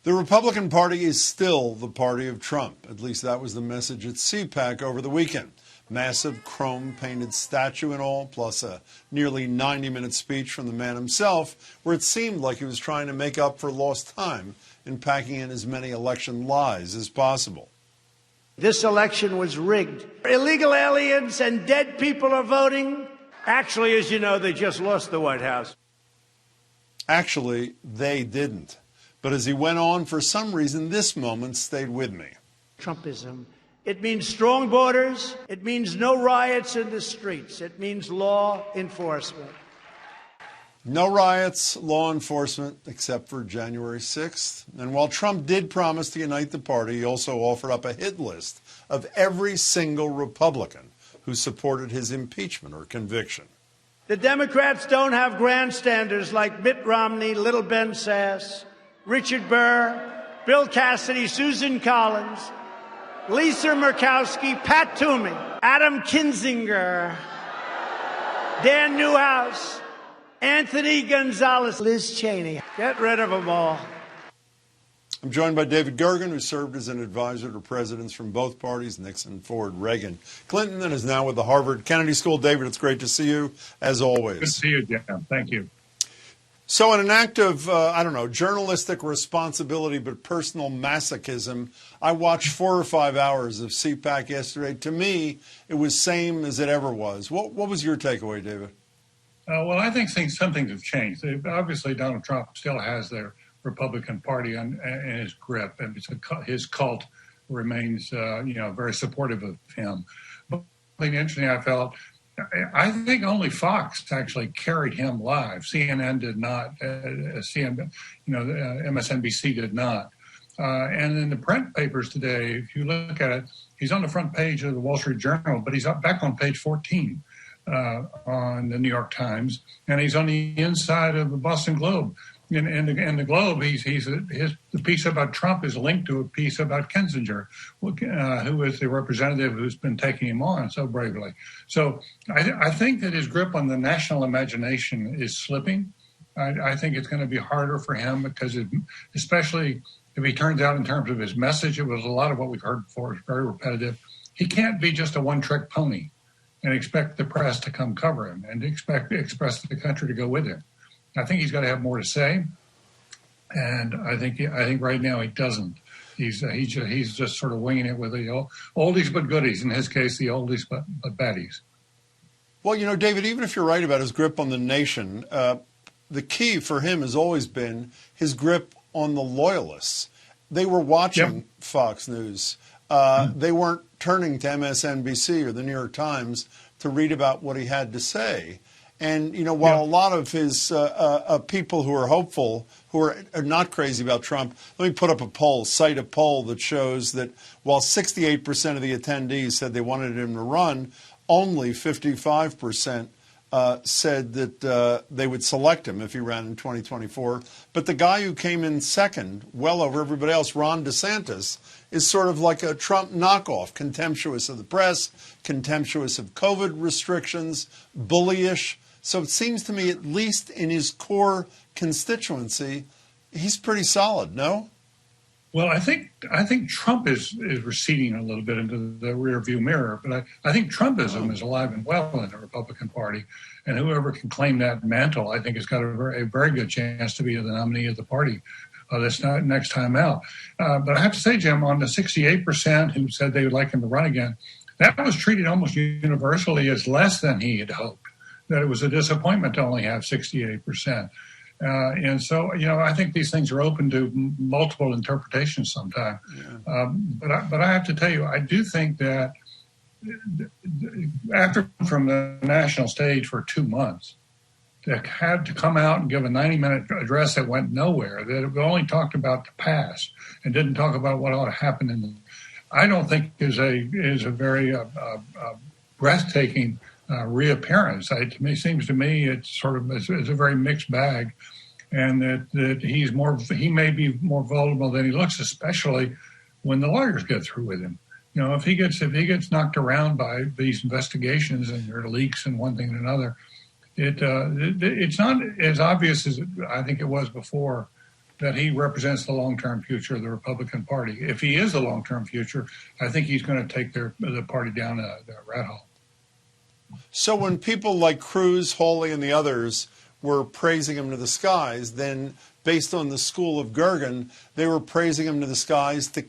The Republican Party is still the party of Trump. At least that was the message at CPAC over the weekend. Massive chrome-painted statue and all, plus a nearly 90-minute speech from the man himself, where it seemed like he was trying to make up for lost time in packing in as many election lies as possible. This election was rigged. Illegal aliens and dead people are voting. Actually, as you know, they just lost the White House. Actually, they didn't. But as he went on, for some reason, this moment stayed with me. Trumpism. It means strong borders. It means no riots in the streets. It means law enforcement. No riots, law enforcement, except for January 6th. And while Trump did promise to unite the party, he also offered up a hit list of every single Republican who supported his impeachment or conviction. The Democrats don't have grandstanders like Mitt Romney, Little Ben Sass, Richard Burr, Bill Cassidy, Susan Collins, Lisa Murkowski, Pat Toomey, Adam Kinzinger, Dan Newhouse, Anthony Gonzalez, Liz Cheney. Get rid of them all. I'm joined by David Gergen, who served as an advisor to presidents from both parties, Nixon, Ford, Reagan, Clinton, and is now with the Harvard Kennedy School. David, it's great to see you, as always. Good to see you, Jim. Thank you. So in an act of, journalistic responsibility but personal masochism, I watched 4 or 5 hours of CPAC yesterday. To me, it was same as it ever was. What was your takeaway, David? Well, I think some things have changed. Obviously, Donald Trump still has the Republican Party in his grip, and his cult remains, very supportive of him. But something interesting I felt, I think only Fox actually carried him live. CNN did not. MSNBC did not. And in the print papers today, if you look at it, he's on the front page of the Wall Street Journal, but he's back on page 14 on the New York Times, and he's on the inside of the Boston Globe. In the Globe, the piece about Trump is linked to a piece about Kinzinger, who is the representative who's been taking him on so bravely. So I think that his grip on the national imagination is slipping. I think it's going to be harder for him because, especially if he turns out in terms of his message, it was a lot of what we've heard before. It's very repetitive. He can't be just a one-trick pony and expect the press to come cover him and express the country to go with him. I think he's got to have more to say, and I think right now he doesn't. He's just sort of winging it with the oldies but goodies. In his case, the oldies but baddies. Well, David, even if you're right about his grip on the nation, the key for him has always been his grip on the loyalists. They were watching Fox News. They weren't turning to MSNBC or the New York Times to read about what he had to say. And, while a lot of his people who are hopeful, who are not crazy about Trump, let me cite a poll that shows that while 68% of the attendees said they wanted him to run, only 55% said that they would select him if he ran in 2024. But the guy who came in second, well over everybody else, Ron DeSantis, is sort of like a Trump knockoff, contemptuous of the press, contemptuous of COVID restrictions, bullyish. So it seems to me, at least in his core constituency, he's pretty solid, no? Well, I think Trump is receding a little bit into the rearview mirror, but I think Trumpism is alive and well in the Republican Party, and whoever can claim that mantle, I think, has got a very good chance to be the nominee of the party this next time out. But I have to say, Jim, on the 68% who said they would like him to run again, that was treated almost universally as less than he had hoped. That it was a disappointment to only have 68%. And so, I think these things are open to multiple interpretations sometimes. Yeah. But I have to tell you, I do think that after from the national stage for 2 months, to have to come out and give a 90-minute address that went nowhere, that only talked about the past and didn't talk about what ought to happen I don't think is a very breathtaking reappearance. It seems to me it's a very mixed bag, and that he may be more vulnerable than he looks, especially when the lawyers get through with him. If he gets knocked around by these investigations and there are leaks and one thing and another, it's not as obvious as I think it was before that he represents the long-term future of the Republican Party. If he is the long-term future, I think he's going to take the party down the rat hole. So when people like Cruz, Hawley, and the others were praising him to the skies, then based on the school of Gergen, they were praising him to the skies to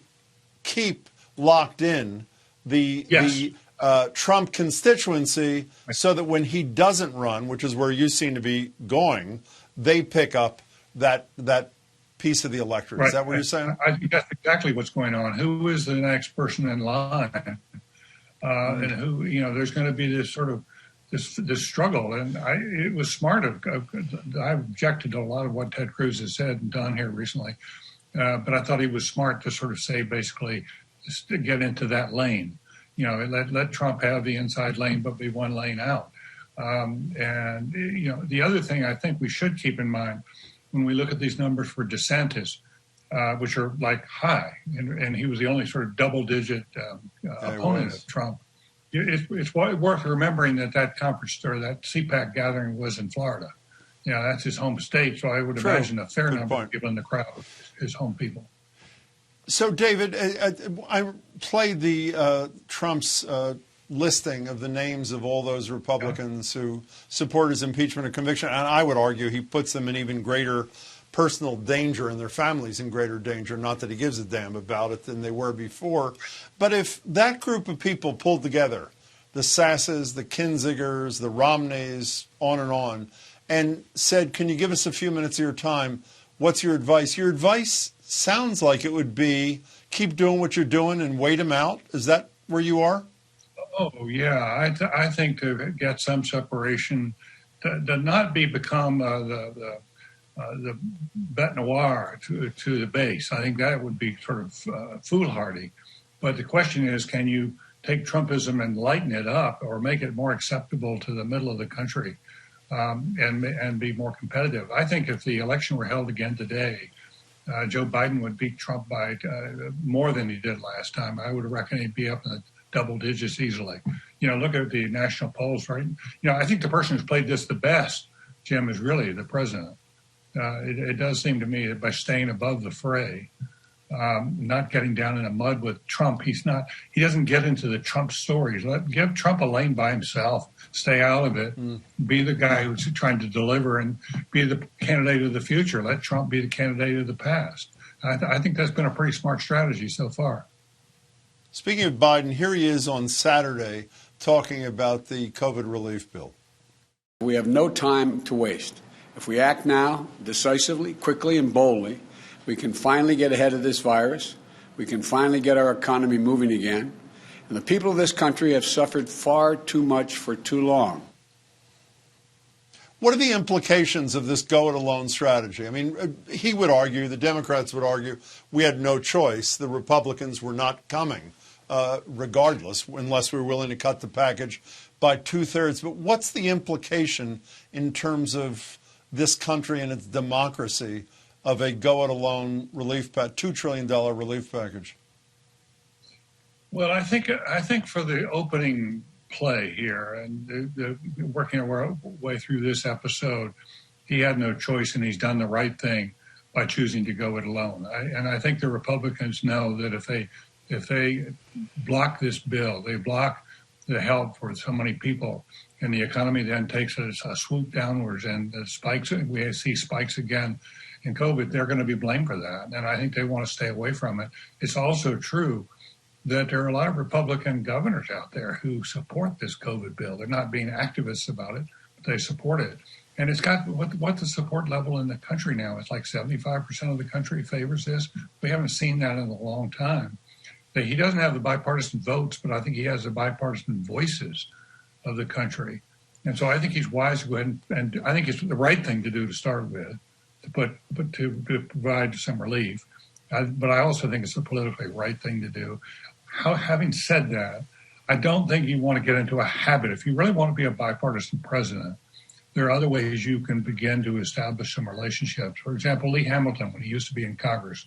keep locked in the Trump constituency so that when he doesn't run, which is where you seem to be going, they pick up that piece of the electorate. Right. Is that what you're saying? I think that's exactly what's going on. Who is the next person in line? And who, there's going to be this sort of this struggle. And it was smart. I objected to a lot of what Ted Cruz has said and done here recently. But I thought he was smart to sort of say, basically, just to get into that lane. Let Trump have the inside lane, but be one lane out. The other thing I think we should keep in mind when we look at these numbers for DeSantis, which are like high, and he was the only sort of double-digit opponent of Trump. It's worth remembering that conference or that CPAC gathering was in Florida. That's his home state, so I would imagine a fair number given the crowd, his home people. So, David, I played the Trump's listing of the names of all those Republicans who support his impeachment or conviction, and I would argue he puts them in even greater personal danger and their families in greater danger, not that he gives a damn about it, than they were before. But if that group of people pulled together, the Sasses, the Kinzigers, the Romneys, on, and said, can you give us a few minutes of your time? What's your advice? Your advice sounds like it would be keep doing what you're doing and wait him out. Is that where you are? Oh, yeah. I think to get some separation, to not become the bête noire to the base. I think that would be sort of foolhardy. But the question is, can you take Trumpism and lighten it up or make it more acceptable to the middle of the country and be more competitive? I think if the election were held again today, Joe Biden would beat Trump by more than he did last time. I would reckon he'd be up in the double digits easily. Look at the national polls, right? I think the person who's played this the best, Jim, is really the president. It does seem to me that by staying above the fray, not getting down in the mud with Trump, he doesn't get into the Trump stories. Give Trump a lane by himself, stay out of it, be the guy who's trying to deliver and be the candidate of the future. Let Trump be the candidate of the past. I think that's been a pretty smart strategy so far. Speaking of Biden, here he is on Saturday talking about the COVID relief bill. We have no time to waste. If we act now, decisively, quickly, and boldly, we can finally get ahead of this virus. We can finally get our economy moving again. And the people of this country have suffered far too much for too long. What are the implications of this go-it-alone strategy? I mean, he would argue, the Democrats would argue, we had no choice. The Republicans were not coming, regardless, unless we were willing to cut the package by 2/3. But what's the implication in terms of this country and its democracy of a go-it-alone relief $2 trillion relief package? Well, I think for the opening play here and working our way through this episode, he had no choice and he's done the right thing by choosing to go it alone. And I think the Republicans know that if they block this bill, they block the help for so many people, and the economy then takes a swoop downwards and we see spikes again in COVID, they're going to be blamed for that. And I think they want to stay away from it. It's also true that there are a lot of Republican governors out there who support this COVID bill. They're not being activists about it, but they support it. And it's got what the support level in the country now. It's like 75% of the country favors this. We haven't seen that in a long time. He doesn't have the bipartisan votes, but I think he has the bipartisan voices of the country. And so I think he's wise to go ahead and I think it's the right thing to do to start with, to provide some relief. But I also think it's the politically right thing to do. Having said that, I don't think you want to get into a habit. If you really want to be a bipartisan president, there are other ways you can begin to establish some relationships. For example, Lee Hamilton, when he used to be in Congress,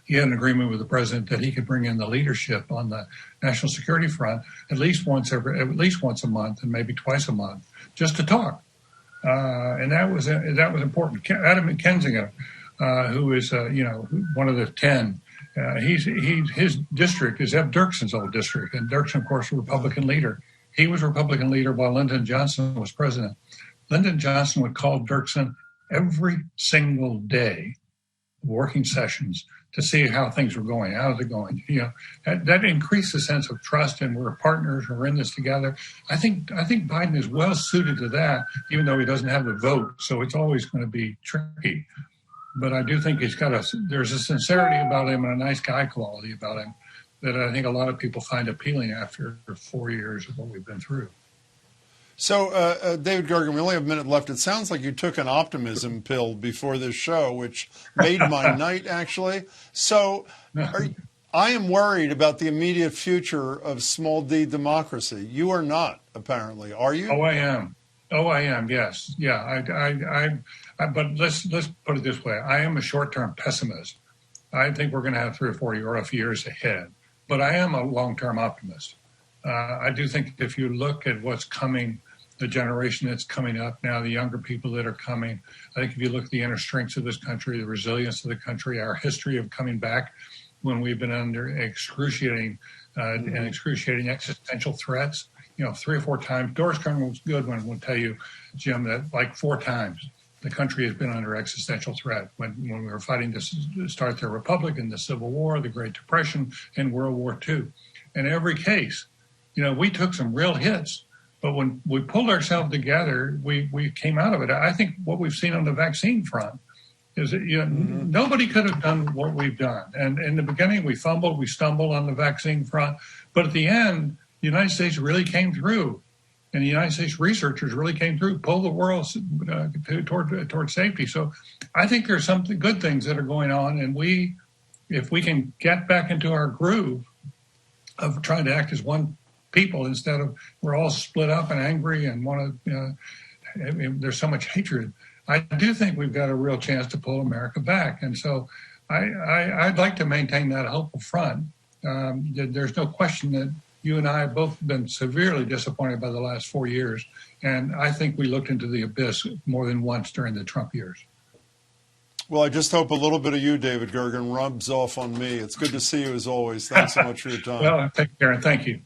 he had an agreement with the president that he could bring in the leadership on the national security front at least once a month and maybe twice a month, just to talk. And that was important. Adam Kinzinger, who is, one of the 10. His district is Eb Dirksen's old district, and Dirksen, of course, a Republican leader. He was Republican leader while Lyndon Johnson was president. Lyndon Johnson would call Dirksen every single day, working sessions, to see how things were going. How's it going? That increased the sense of trust, and we're partners. We're in this together. I think Biden is well suited to that, even though he doesn't have the vote. So it's always going to be tricky. But I do think there's a sincerity about him and a nice guy quality about him that I think a lot of people find appealing after 4 years of what we've been through. So, David Gergen, we only have a minute left. It sounds like you took an optimism pill before this show, which made my night, actually. So I am worried about the immediate future of small d democracy. You are not, apparently. Are you? Oh, I am. Yes. Yeah. But let's put it this way. I am a short-term pessimist. I think we're going to have 3 or 4 rough years ahead. But I am a long-term optimist. I do think if you look at what's coming, the generation that's coming up now, the younger people that are coming, I think if you look at the inner strengths of this country, the resilience of the country, our history of coming back when we've been under excruciating existential threats, 3 or 4 times. Doris Kearns Goodwin will tell you, Jim, that like 4 times the country has been under existential threat when we were fighting to start the Republic and the Civil War, the Great Depression, and World War II. In every case, we took some real hits, but when we pulled ourselves together, we came out of it. I think what we've seen on the vaccine front is that nobody could have done what we've done. And in the beginning, we fumbled, we stumbled on the vaccine front. But at the end, the United States really came through. And the United States researchers really came through, pulled the world toward safety. So I think there's some good things that are going on. And if we can get back into our groove of trying to act as one people instead of we're all split up and angry and want to, there's so much hatred. I do think we've got a real chance to pull America back. And so I'd like to maintain that hopeful front. There's no question that you and I have both been severely disappointed by the last 4 years. And I think we looked into the abyss more than once during the Trump years. Well, I just hope a little bit of you, David Gergen, rubs off on me. It's good to see you as always. Thanks so much for your time. Well, take care, and thank you.